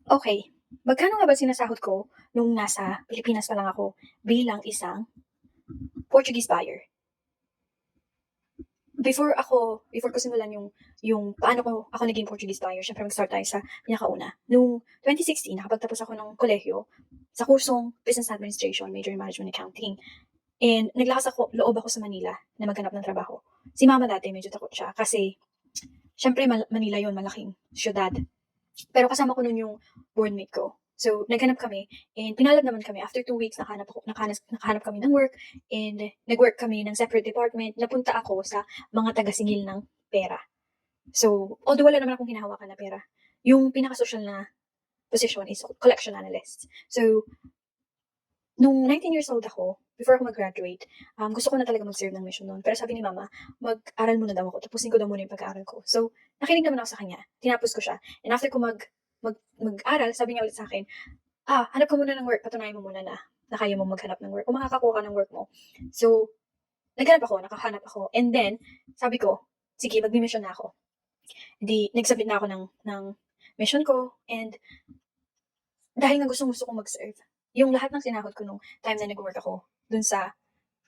Okay, magkano nga ba sinasahod ko nung nasa Pilipinas pa lang ako bilang isang Portuguese buyer? Before ko simulan yung paano ako naging Portuguese buyer, siyempre mag-start tayo sa pinakauna. Nung 2016 nakapagtapos ako ng kolehiyo sa kursong Business Administration, major in Management Accounting. And loob ako sa Manila na maghanap ng trabaho. Si mama dati medyo takot siya kasi siyempre Manila yun, malaking siyudad. Pero kasama ko nun yung boardmate ko. So, naghanap kami and pinalad naman kami. After 2 weeks, nakahanap kami ng work and nag-work kami ng separate department. Napunta ako sa mga taga-singil ng pera. So, although wala naman akong hinahawakan na pera, yung pinaka-social na position is collection analyst. So, nung 19 years old ako, before ako mag-graduate, gusto ko na talaga mag-serve ng mission noon. Pero sabi ni mama, mag-aral muna daw ako. Tapusin ko daw muna yung pag-aaral ko. So, nakinig naman ako sa kanya. Tinapos ko siya. And after ko mag-aral, sabi niya ulit sa akin, hanap ka muna ng work. Patunayan mo muna na kaya mo maghanap ng work. Kung makakakuha ka ng work mo. So, nakahanap ako. And then, sabi ko, sige, mag-mission na ako. Nag-submit na ako ng mission ko. And dahil nga gustong-gusto kong mag-serve, yung lahat ng sinahod ko nung time na nag-work ako, dun sa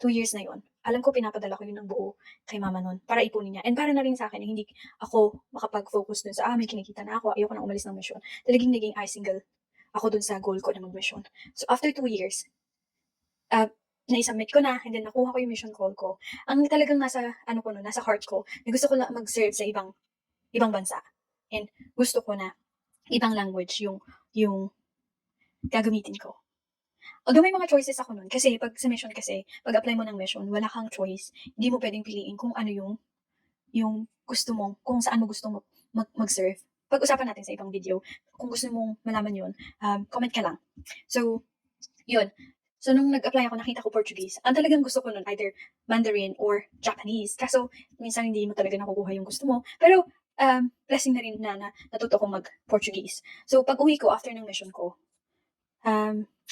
2 years na yon, alam ko pinapadala ko yun ng buo kay mama nun para ipunin niya. And para na rin sa akin, hindi ako makapag-focus dun sa, may kinikita na ako, ayoko na umalis ng mission. Talagang naging single ako dun sa goal ko na mag-mission. So after 2 years, na-submit ko na, and then nakuha ko yung mission call ko. Ang talagang nasa heart ko, na gusto ko na mag-serve sa ibang bansa. And gusto ko na ibang language yung gagamitin ko. Although may mga choices ako nun, kasi pag sa mission kasi, pag-apply mo ng mission, wala kang choice. Hindi mo pwedeng piliin kung ano yung gusto mo, kung saan mo gusto mo mag-serve. Pag-usapan natin sa ibang video. Kung gusto mong malaman yun, comment ka lang. So, yun. So, nung nag-apply ako, nakita ko Portuguese. Ang talagang gusto ko nun, either Mandarin or Japanese. Kaso, minsan hindi mo talaga nakukuha yung gusto mo. Pero, blessing na rin na natuto kong mag-Portuguese. So, pag uwi ko, after ng mission ko,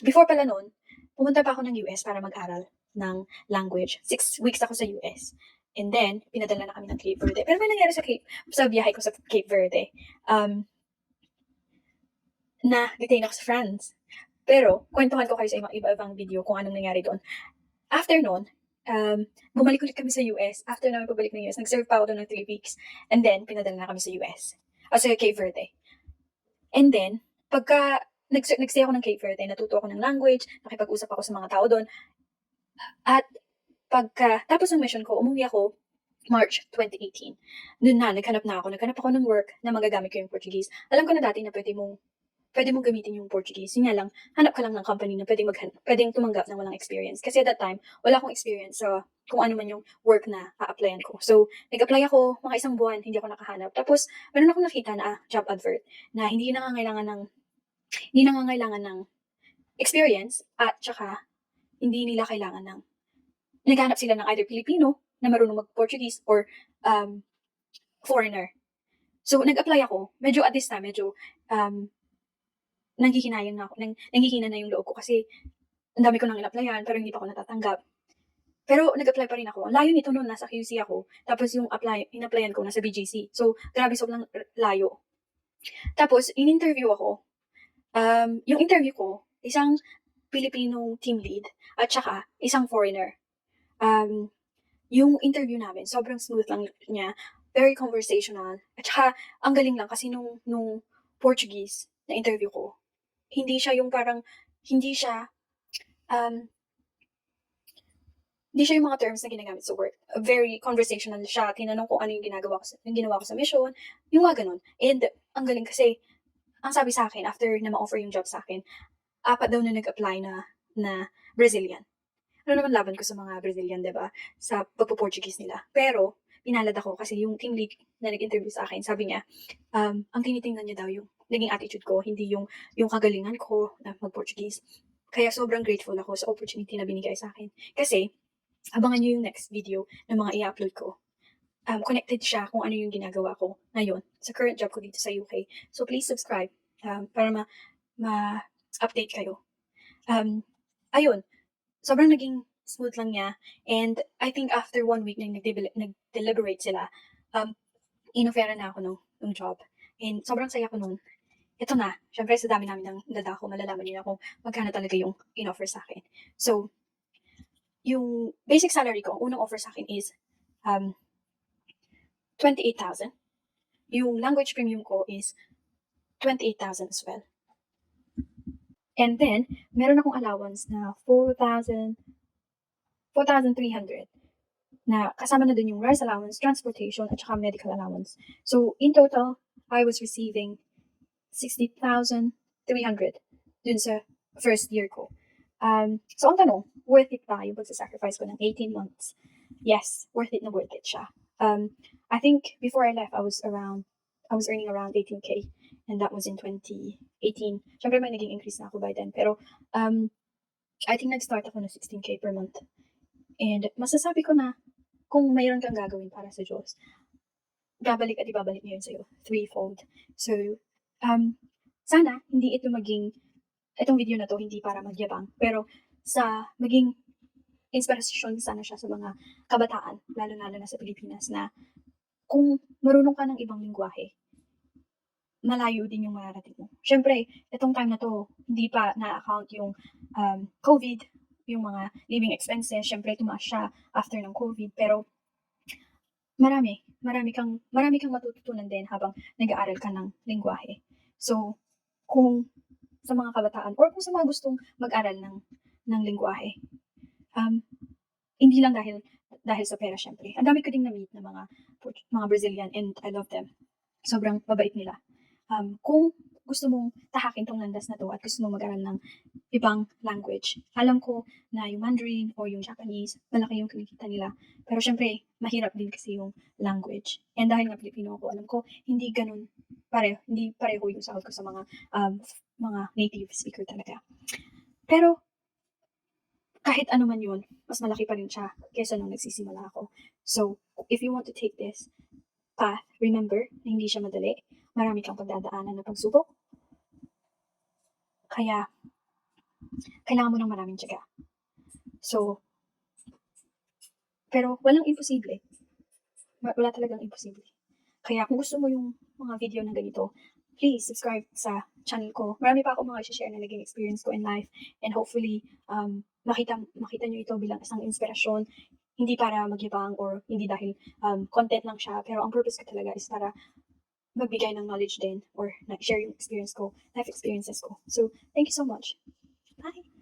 before pala nun, pumunta pa ako ng US para mag-aral ng language. 6 weeks ako sa US. And then, pinadala na kami ng Cape Verde. Pero may nangyari sa biyahe ko sa Cape Verde. Na-detain ako sa France. Pero, kwentuhan ko kayo sa iba-ibang video kung anong nangyari doon. After nun, bumalik ulit kami sa US. After namin pabalik ng US, nag-serve pa ako doon ng 3 weeks. And then, pinadala na kami sa US. Sa Cape Verde. And then, nag-stay ako ng Cape Verde, natuto ako ng language, nakipag-usap ako sa mga tao doon. At tapos ng mission ko, umuwi ako March 2018. Doon naghanap ako ng work na magagamit ko yung Portuguese. Alam ko na dati na pwede mong gamitin yung Portuguese. Yun nga lang, hanap ka lang ng company na pwedeng tumanggap ng walang experience. Kasi at that time, wala akong experience sa kung ano man yung work na a-applyan ko. So, nag-apply ako, mga isang buwan, hindi ako nakahanap. Tapos, meron akong nakita na job advert na hindi nangangailangan ng experience at saka hindi nila kailangan naghanap sila ng either Pilipino na marunong mag-Portuguese or foreigner. So, nag-apply ako. Medyo at this time, nanghihina na yung loob ko kasi ang dami ko nang in-applyan pero hindi pa ako natatanggap. Pero nag-apply pa rin ako. Ang layo nito noon, nasa QC ako. Tapos yung in-applyan ko, nasa BGC. So, grabe sobrang layo. Tapos, in-interview ako. Yung interview ko, isang Filipino team lead at saka isang foreigner. Yung interview namin, sobrang smooth lang niya, very conversational. At saka, ang galing lang kasi nung Portuguese na interview ko, hindi siya yung parang, hindi siya yung mga terms na ginagamit sa work. Very conversational siya. Tinanong ko ano yung ginawa ko sa mission. Yung mga ganun. And, ang galing kasi, ang sabi sa akin, after na ma-offer yung job sa akin, 4 daw na nag-apply na Brazilian. Ano naman laban ko sa mga Brazilian, diba? Sa pagpo-Portuguese nila. Pero, pinalad ako kasi yung team lead na nag-interview sa akin, sabi niya, ang tinitingnan niya daw yung naging attitude ko, hindi yung kagalingan ko na mag-Portuguese. Kaya sobrang grateful ako sa opportunity na binigay sa akin. Kasi, abangan niyo yung next video na mga i-upload ko. Connected siya kung ano yung ginagawa ko ngayon sa current job ko dito sa UK. So, please subscribe para ma-update kayo. Ayun, sobrang naging smooth lang niya. And I think after 1 week na nag-deliberate sila, inofferan na ako ng job. And sobrang saya ko nun. ito na, syempre sa dami namin ng dadako, malalaman niyo na kung magkano talaga yung in-offer sa'kin. So, yung basic salary ko, unang offer sa'kin is, 28,000. Yung language premium ko is 28,000 as well. And then, meron akong allowance na 4,300 na kasama na dun yung rice allowance, transportation, at saka medical allowance. So, in total, I was receiving 60,300 dun sa first year ko. So, ang tanong, worth it ba yung pagsasacrifice ko ng 18 months? Yes, worth it na worth it siya. I think before I left, I was earning around 18K, and that was in 2018. Syempre may naging increase na ako by then, pero I think nag-start ako na 16K per month. And masasabi ko na kung mayroon kang gagawin para sa Diyos, babalik at ibabalik niya yun sa'yo threefold. So, sana hindi itong video na to hindi para magyabang, pero sa maging inspirasyon sana siya sa mga kabataan, lalo-lalo na sa Pilipinas, na kung marunong ka ng ibang lengguwahe, malayo din yung mararating mo. Siyempre, itong time na to, hindi pa na-account yung COVID, yung mga living expenses. Siyempre, tumaas siya after ng COVID. Pero, marami kang matututunan din habang nag-aaral ka ng lengguwahe. So, kung sa mga kabataan or kung sa mga gustong mag-aral ng lengguwahe, hindi lang dahil sa pera, syempre. Ang dami ko ding na-meet na mga Brazilian, and I love them. Sobrang mabait nila. Kung gusto mong tahakin tong landas na to at gusto mong mag-aral ng ibang language, alam ko na yung Mandarin or yung Japanese, malaki yung kinikita nila. Pero syempre, mahirap din kasi yung language. And dahil nga Pilipino ako, alam ko, hindi pareho yung sahod ko sa mga native speaker talaga. Pero, kahit ano man yun, mas malaki pa rin siya kesa nung nagsisimula ako. So, if you want to take this path, remember na hindi siya madali. Marami kang pagdadaanan na pagsubok. Kaya, kailangan mo ng maraming tiyaga. So, pero walang imposible. Wala talagang imposible. Kaya kung gusto mo yung mga video na ganito, please subscribe sa channel ko. Marami pa ako mga i-share na naging experience ko in life, and hopefully, makita nyo ito bilang isang inspirasyon, hindi para magyabang or hindi dahil content lang siya, pero ang purpose ko talaga is para magbigay ng knowledge din or na-share yung experience ko, life experiences ko. So, thank you so much. Bye!